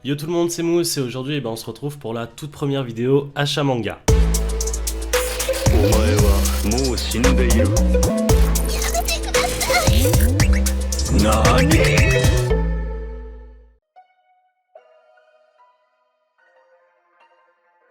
Yo tout le monde, c'est Mousse et aujourd'hui on se retrouve pour la toute première vidéo achat manga. お前はもう死んでいる。何？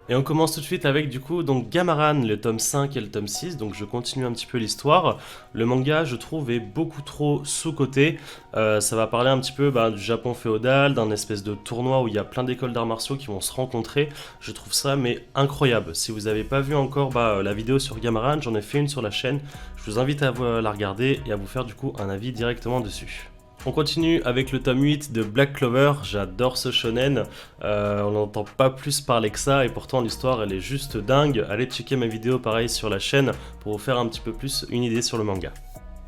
Et on commence tout de suite avec du coup donc Gamaran, le tome 5 et le tome 6, donc je continue un petit peu l'histoire. Le manga je trouve est beaucoup trop sous-coté, ça va parler un petit peu du Japon féodal, d'un espèce de tournoi où il y a plein d'écoles d'arts martiaux qui vont se rencontrer. Je trouve ça mais incroyable. Si vous n'avez pas vu encore la vidéo sur Gamaran, j'en ai fait une sur la chaîne, je vous invite à la regarder et à vous faire du coup un avis directement dessus. On continue avec le tome 8 de Black Clover, j'adore ce shonen, on n'entend pas plus parler que ça et pourtant l'histoire elle est juste dingue. Allez checker ma vidéo pareil sur la chaîne pour vous faire un petit peu plus une idée sur le manga.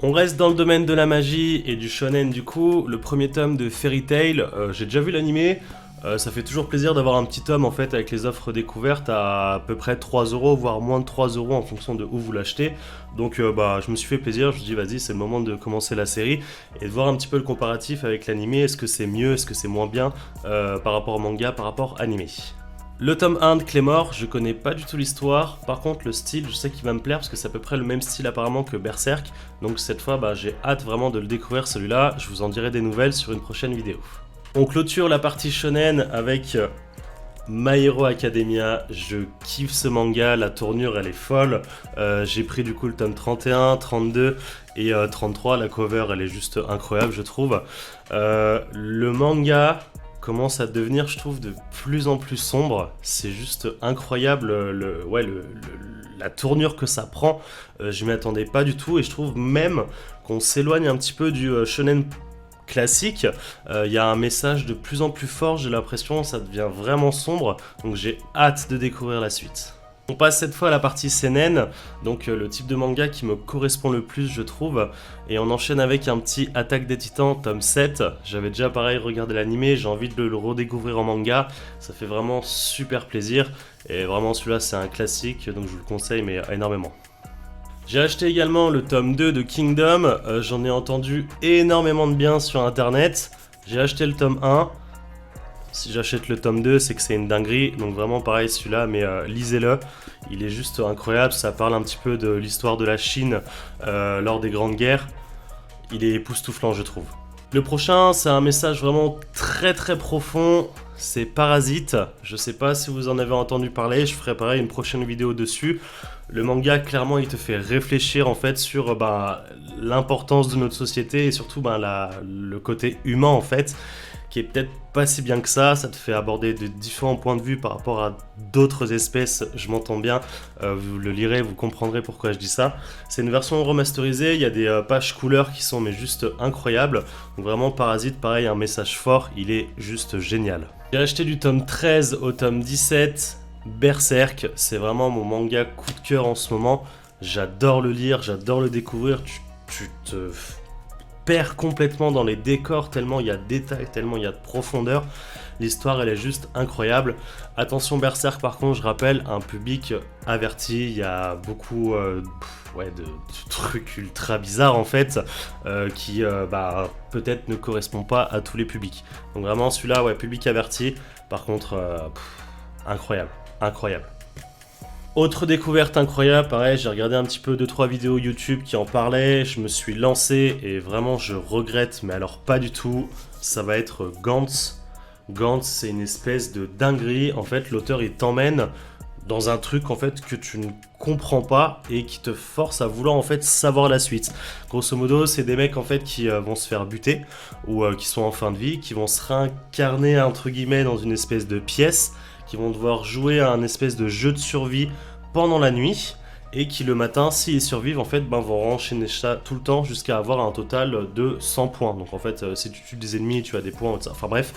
On reste dans le domaine de la magie et du shonen du coup, le premier tome de Fairy Tail, j'ai déjà vu l'animé. Ça fait toujours plaisir d'avoir un petit tome en fait avec les offres découvertes à peu près 3€ voire moins de 3€ en fonction de où vous l'achetez. Donc je me suis fait plaisir, je me suis dit vas-y c'est le moment de commencer la série et de voir un petit peu le comparatif avec l'animé, est-ce que c'est mieux, est-ce que c'est moins bien par rapport au manga, par rapport à animé. Le tome 1 de Claymore, je connais pas du tout l'histoire, par contre le style je sais qu'il va me plaire parce que c'est à peu près le même style apparemment que Berserk, donc cette fois j'ai hâte vraiment de le découvrir celui-là, je vous en dirai des nouvelles sur une prochaine vidéo. On clôture la partie shonen avec My Hero Academia, je kiffe ce manga, la tournure elle est folle, j'ai pris du coup le tome 31, 32 et 33, la cover elle est juste incroyable je trouve. Le manga commence à devenir je trouve de plus en plus sombre, c'est juste incroyable la tournure que ça prend, je m'y attendais pas du tout et je trouve même qu'on s'éloigne un petit peu du shonen classique, il y a un message de plus en plus fort, j'ai l'impression, ça devient vraiment sombre, donc j'ai hâte de découvrir la suite. On passe cette fois à la partie seinen, donc le type de manga qui me correspond le plus je trouve, et on enchaîne avec un petit Attaque des Titans tome 7, j'avais déjà pareil regardé l'animé, j'ai envie de le redécouvrir en manga, ça fait vraiment super plaisir, et vraiment celui-là c'est un classique, donc je vous le conseille mais énormément. J'ai acheté également le tome 2 de Kingdom, j'en ai entendu énormément de bien sur internet. J'ai acheté le tome 1, si j'achète le tome 2 c'est que c'est une dinguerie, donc vraiment pareil celui-là, mais lisez-le, il est juste incroyable, ça parle un petit peu de l'histoire de la Chine lors des grandes guerres, il est époustouflant je trouve. Le prochain c'est un message vraiment très profond, c'est Parasite, je sais pas si vous en avez entendu parler, je ferai pareil une prochaine vidéo dessus. Le manga clairement il te fait réfléchir en fait sur l'importance de notre société et surtout le côté humain en fait qui est peut-être pas si bien que ça te fait aborder de différents points de vue par rapport à d'autres espèces, je m'entends bien, vous le lirez, vous comprendrez pourquoi je dis ça. C'est une version remasterisée, il y a des pages couleurs qui sont mais juste incroyables, donc vraiment Parasite pareil un message fort, il est juste génial. J'ai acheté du tome 13 au tome 17, Berserk, c'est vraiment mon manga coup de cœur en ce moment, j'adore le lire, j'adore le découvrir, tu te perds complètement dans les décors tellement il y a de détails, tellement il y a de profondeur, l'histoire elle est juste incroyable. Attention Berserk par contre je rappelle, un public averti, il y a beaucoup de trucs ultra bizarres en fait qui peut-être ne correspondent pas à tous les publics. Donc vraiment celui-là public averti, par contre incroyable. Autre découverte incroyable, pareil, j'ai regardé un petit peu 2-3 vidéos YouTube qui en parlaient, je me suis lancé et vraiment je regrette, mais alors pas du tout, ça va être Gantz. Gantz c'est une espèce de dinguerie, en fait l'auteur il t'emmène dans un truc en fait que tu ne comprends pas et qui te force à vouloir en fait savoir la suite. Grosso modo c'est des mecs en fait qui vont se faire buter ou qui sont en fin de vie, qui vont se réincarner entre guillemets dans une espèce de pièce, qui vont devoir jouer à un espèce de jeu de survie pendant la nuit et qui le matin, s'ils survivent, en fait, vont enchaîner ça tout le temps jusqu'à avoir un total de 100 points. Donc en fait, si tu tues des ennemis, tu as des points, enfin bref,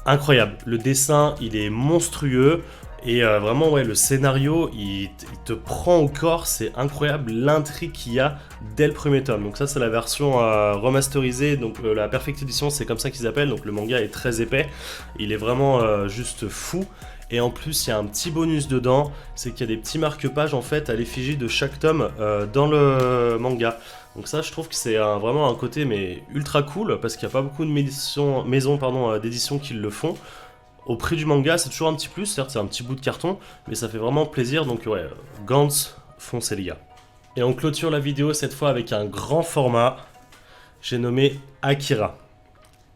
incroyable. Le dessin, il est monstrueux et vraiment, le scénario, il te prend au corps, c'est incroyable l'intrigue qu'il y a dès le premier tome. Donc ça, c'est la version remasterisée, donc la Perfect Edition, c'est comme ça qu'ils appellent, donc le manga est très épais, il est vraiment juste fou. Et en plus, il y a un petit bonus dedans, c'est qu'il y a des petits marque-pages en fait à l'effigie de chaque tome dans le manga. Donc ça, je trouve que c'est vraiment un côté mais ultra cool, parce qu'il n'y a pas beaucoup de maisons d'édition qui le font. Au prix du manga, c'est toujours un petit plus, certes c'est un petit bout de carton, mais ça fait vraiment plaisir, donc ouais, Gantz, foncez les gars. Et on clôture la vidéo cette fois avec un grand format, j'ai nommé Akira.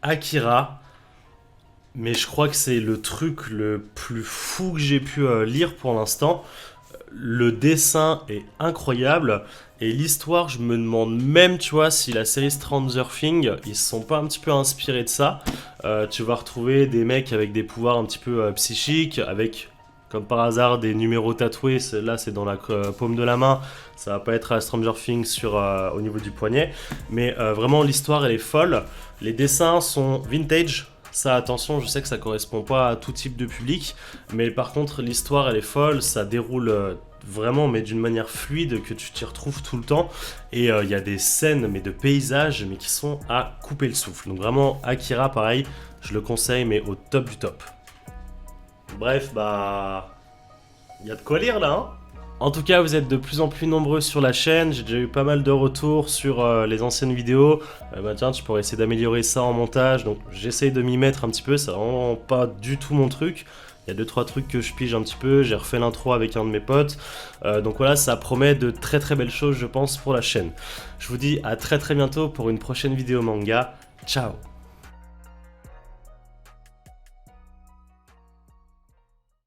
Akira, mais je crois que c'est le truc le plus fou que j'ai pu lire pour l'instant. Le dessin est incroyable, et l'histoire, je me demande même, tu vois, si la série Stranger Things, ils se sont pas un petit peu inspirés de ça. Tu vas retrouver des mecs avec des pouvoirs un petit peu psychiques, avec, comme par hasard, des numéros tatoués. Là, c'est dans la paume de la main. Ça va pas être à Stranger Things au niveau du poignet. Mais vraiment, l'histoire, elle est folle. Les dessins sont vintage. Ça, attention, je sais que ça correspond pas à tout type de public, mais par contre, l'histoire, elle est folle, ça déroule vraiment, mais d'une manière fluide, que tu t'y retrouves tout le temps, et il y a des scènes, mais de paysages, mais qui sont à couper le souffle. Donc vraiment, Akira, pareil, je le conseille, mais au top du top. Bref, bah... il y a de quoi lire, là, hein. En tout cas, vous êtes de plus en plus nombreux sur la chaîne, j'ai déjà eu pas mal de retours sur les anciennes vidéos. Bah tiens, tu pourrais essayer d'améliorer ça en montage, donc j'essaye de m'y mettre un petit peu, c'est vraiment pas du tout mon truc. Il y a 2-3 trucs que je pige un petit peu, j'ai refait l'intro avec un de mes potes. Donc voilà, ça promet de très très belles choses, je pense, pour la chaîne. Je vous dis à très très bientôt pour une prochaine vidéo manga. Ciao!